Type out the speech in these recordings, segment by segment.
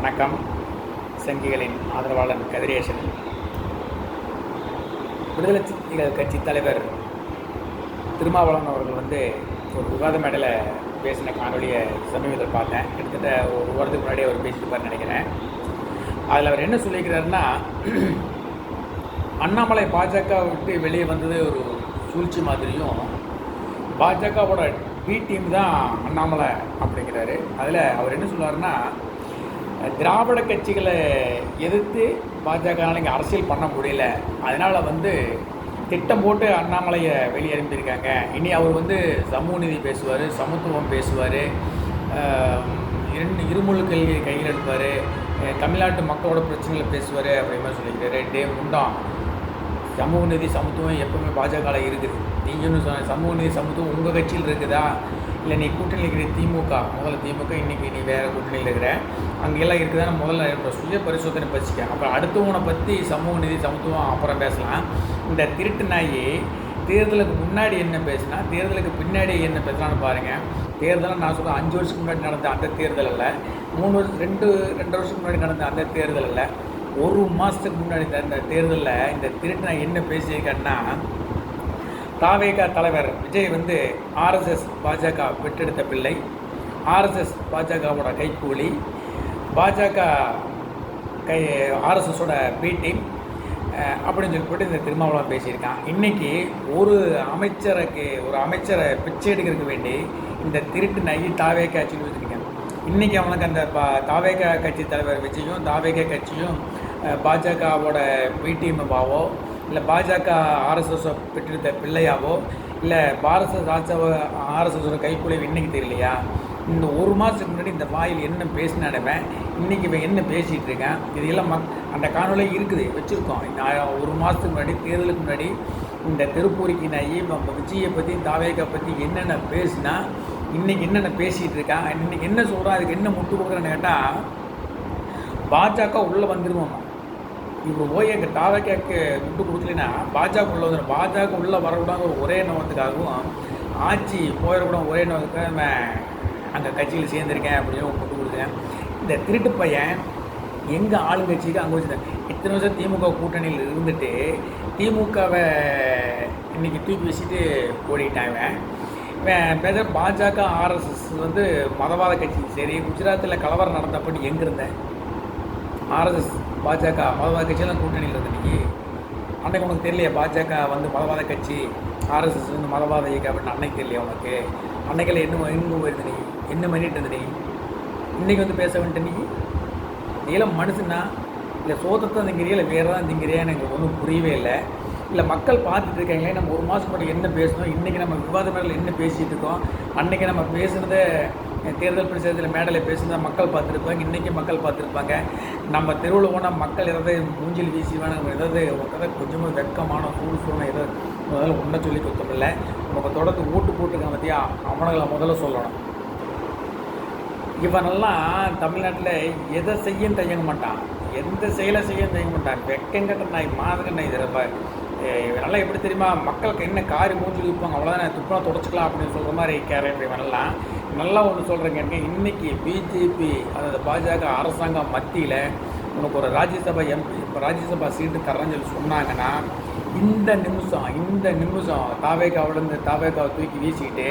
வணக்கம். சங்கிகளின் ஆதரவாளன் கதிரேசன். விடுதலை சிறுத்தைகள் கட்சி தலைவர் திருமாவளவன் அவர்கள் ஒரு விவாத மேடையில் பேசின காணொலியை சமீபத்தில் பார்த்தேன். கிட்டத்தட்ட ஒரு வாரத்துக்கு முன்னாடி அவர் பேசியிருப்பார்னு நினைக்கிறேன். அதில் அவர் என்ன சொல்லியிருக்கிறாருன்னா, அண்ணாமலை பாஜக விட்டு வெளியே வந்தது ஒரு சூழ்ச்சி மாதிரியும், பாஜகவோட பி டீம் தான் அண்ணாமலை அப்படிங்கிறாரு. அதில் அவர் என்ன சொல்லுவாருன்னா, திராவிட கட்சிகளை எதிர்த்து பாஜகனால் இங்கே அரசியல் பண்ண முடியல, அதனால் திட்டம் போட்டு அண்ணாமலையை வெளியே அனுப்பியிருக்காங்க. இனி அவர் சமூக நீதி பேசுவார், சமத்துவம் பேசுவார், இருமொழி கல்வியை கையில் எடுப்பார், தமிழ்நாட்டு மக்களோட பிரச்சனைகளை பேசுவார் அப்படிங்கிற மாதிரி சொல்லியிருக்காரு. முண்டாம் சமூக நீதி சமத்துவம் எப்பவுமே பாஜகவில் இருக்குது. நீங்களும் சொன்ன சமூக நீதி சமத்துவம் உங்கள் கட்சியில் இருக்குதா, இல்லை நீ கூட்டணியில் இருக்கிற திமுக, முதல்ல திமுக, இன்றைக்கி நீ வேறு கூட்டணியில் இருக்கிற, அங்கெல்லாம் இருக்குதா, முதல்ல இப்போ சுய பரிசோதனை பசிக்க, அப்புறம் அடுத்தவனை பற்றி சமூக நீதி சமத்துவம் அப்புறம் பேசலாம். இந்த திருட்டு நாய் தேர்தலுக்கு முன்னாடி என்ன பேசினா, தேர்தலுக்கு பின்னாடி என்ன பேசலான்னு பாருங்கள். தேர்தலில் நான் சொல்கிறேன், 5 வருஷத்துக்கு முன்னாடி நடந்த அந்த தேர்தலில், 2 வருஷத்துக்கு முன்னாடி நடந்த அந்த தேர்தலில், 1 மாதத்துக்கு முன்னாடி இந்த தேர்தலில் இந்த திருட்டு நான் என்ன பேசியிருக்கேன்னா, தாவேகா தலைவர் விஜய் ஆர்எஸ்எஸ் பாஜக பெற்றெடுத்த பிள்ளை, ஆர்எஸ்எஸ் பாஜகவோட கைக்கூலி, பாஜக ஆர்எஸ்எஸோட பி டீம் அப்படின்னு சொல்லிட்டு இந்த திருமாவளவன் பேசியிருக்கான். இன்றைக்கி ஒரு அமைச்சரை பிச்சை எடுக்கிறதுக்கு வேண்டி இந்த திருட்டு நாய் தாவேகா ஆட்சின்னு வச்சுருக்கேன். இன்றைக்கி அவனுக்கு அந்த தாவேகா கட்சி தலைவர் விஜயும் தாவேகா கட்சியும் பாஜகவோட பி டீமாவோ, இல்லை பாஜக ஆர்எஸ்எஸ் பெற்றெடுத்த பிள்ளையாவோ, இல்லை பாரத ராஜாவோ ஆர்எஸ்எஸோட கைக்குலையோ இன்றைக்கி தெரியலையா? இந்த 1 மாதத்துக்கு முன்னாடி இந்த வாயில் என்ன பேசினாடுவேன், இன்றைக்கி இவன் என்ன பேசிகிட்டு இருக்கேன், இதெல்லாம் அந்த காணொலி இருக்குது, வச்சுருக்கோம். இந்த 1 மாதத்துக்கு முன்னாடி தேர்தலுக்கு முன்னாடி இந்த தெருப்பூரிக்கு நாயி விஜயை பற்றி தாவேகா பற்றி என்னென்ன பேசினா, இன்றைக்கி என்னென்ன பேசிகிட்டு இருக்கான், இன்றைக்கி என்ன சொல்கிறான், அதுக்கு என்ன முட்டு கொடுக்குறேன்னு கேட்டால், பாஜக உள்ளே வந்துடுவோம். இவர் போய் எங்கள் தாவேக்காக்கு முட்டு கொடுக்கலன்னா பாஜக உள்ளே வந்துடும். பாஜக உள்ளே வரக்கூடாது ஒரே எண்ணத்துக்காகவும், ஆட்சி போயிடக்கூடாது ஒரே எண்ணத்துக்காக நான் அந்த கட்சியில் சேர்ந்துருக்கேன் அப்படின்னு முட்டு கொடுக்குறேன். இந்த திருட்டு பையன் எங்கள் ஆளுங்கட்சிக்கு அங்கே வச்சுருந்தேன். இத்தனை வருஷம் திமுக கூட்டணியில் இருந்துட்டு திமுகவை இன்றைக்கி தூக்கி வச்சுட்டு ஓடிட்டாங்க. பேச பாஜக ஆர்எஸ்எஸ் மதவாத கட்சி. சரி, குஜராத்தில் கலவரம் நடந்தப்படி எங்கே இருந்தேன்? ஆர்எஸ்எஸ் பாஜக மதவாத கட்சியெல்லாம் கூட்டணியில் இருந்த இன்றைக்கி அன்றைக்கு உனக்கு தெரியலையா? பாஜக மதவாத கட்சி, ஆர்எஸ்எஸ் மதவாத இயக்கம் அப்படின்னு அன்னைக்கு தெரியலையா உனக்கு? அன்னைக்கெல்லாம் எங்கே போயிருந்த நீ? என்ன பண்ணிட்டு இருந்த நீ? இன்றைக்கி பேச வேண்டிய நீ எல்லாம் மனுஷனா, இல்லை சோதத்தை திங்கிறியா, இல்லை வேறு தான் திங்கிறியான்னு எனக்கு ஒன்றும் புரியவே இல்லை. இல்லை மக்கள் பார்த்துட்டு இருக்காங்களே, நம்ம 1 மாதம் முன்னாடி என்ன பேசணும், இன்றைக்கி நம்ம விவாத மேடையில் என்ன பேசிகிட்டு இருக்கோம், அன்றைக்கி நம்ம பேசுனதை தேர்தல் பிரச்சாரத்தில் மேடையில் பேசுனதை மக்கள் பார்த்துருப்பாங்க, இன்றைக்கி மக்கள் பார்த்துருப்பாங்க. நம்ம தெருவில் போனால் மக்கள் ஏதாவது மூஞ்சில் வீசி வேணும், ஏதாவது கொஞ்சமாக வெட்கமான சூழ்நிலை ஏதாவது முதல்ல உன்ன சொல்லி கொடுத்தோம்ல, நமக்கு தொடர்ந்து ஓட்டு போட்டுருக்காங்க பற்றியா, அவனுங்களை முதல்ல சொல்லணும். இவனெல்லாம் தமிழ்நாட்டில் எதை செய்யன்னு தயங்க மாட்டான், எந்த செயலை செய்ய தயங்க மாட்டான். வெக்கங்கட்ட நாய், மாதங்க நாய். இவனெல்லாம் எப்படி தெரியுமா, மக்களுக்கு என்ன காரி மூஞ்சி வைப்பாங்க, அவ்வளோதான், துப்புனா தொடச்சிக்கலாம் அப்படின்னு சொல்கிற மாதிரி கேரக்டர். இவனெல்லாம் நல்லா ஒன்று சொல்கிறேங்க, இன்றைக்கி பிஜேபி அதாவது பாஜக அரசாங்கம் மத்தியில் உனக்கு ஒரு ராஜ்யசபா சீட்டு தரேன்னு சொல்லி சொன்னாங்கன்னா, இந்த நிமிஷம் தாவேக்காவை தூக்கி வீசிக்கிட்டு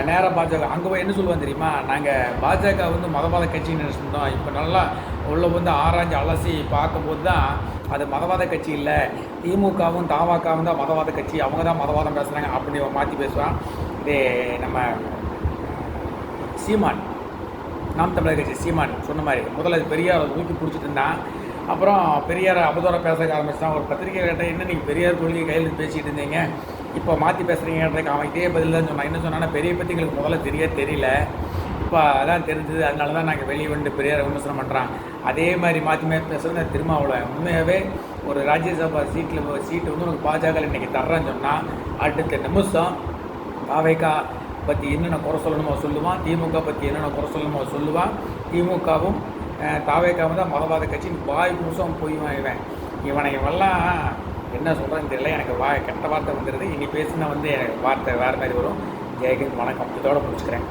நேராக பாஜக அங்கே போய் என்ன சொல்லுவாங்க தெரியுமா, நாங்கள் பாஜக மதவாத கட்சின்னு நினச்சிருந்தோம், இப்போ நல்லா உள்ள ஆராய்ஞ்சு அலசி பார்க்கும்போது தான் அது மதவாத கட்சி இல்லை, திமுகவும் தாவாக்காவும் தான் மதவாத கட்சி, அவங்க தான் மதவாதம் பேசுகிறாங்க அப்படி மாற்றி பேசுவான். இதே நம்ம சீமான், நாம் தமிழர் கட்சி சீமான் சொன்ன மாதிரி முதல்ல பெரியார் தூக்கி பிடிச்சிட்டு இருந்தான். அப்புறம் பெரியாரை அவதூற பேச ஆரம்பிச்சான். ஒரு பத்திரிகை கேட்டால் என்ன நீங்கள் பெரியார் கொள்கை கையில் பேசிகிட்டு இருந்தீங்க, இப்போ மாற்றி பேசுகிறீங்கன்றதுக்கு அவன் இதே பதில் தான் சொன்னான். என்ன சொன்னான்னா, பெரிய பற்றி எங்களுக்கு முதல்ல தெரியல, இப்போ அதான் தெரிஞ்சது, அதனால தான் நாங்கள் வெளியே பெரியாரை விமர்சனம் பண்ணுறான். அதே மாதிரி மாற்றி பேசுகிறது திருமாவளவன். உண்மையாகவே ஒரு ராஜ்யசபா சீட்டு உனக்கு பாஜக இன்றைக்கி தர்றேன்னு சொன்னால், அடுத்த நிமிஷம் தாவேகா பற்றி என்னென்ன குறை சொல்லணுமோ சொல்லுவான், திமுக பற்றி என்னென்ன குறை சொல்லணுமோ சொல்லுவான். திமுகவும் தாவேக்காவும் தான் மதவாத கட்சின்னு வாய் புதுசாக போய்வான். இவெல்லாம் என்ன சொல்கிறேன்னு தெரியல, எனக்கு கெட்ட வார்த்தை வந்துடுது. இனி பேசுனா எனக்கு வார்த்தை வேறு மாதிரி வரும். ஜெயகந்த், வணக்கம். இதோட முடிச்சுக்கிறேன்.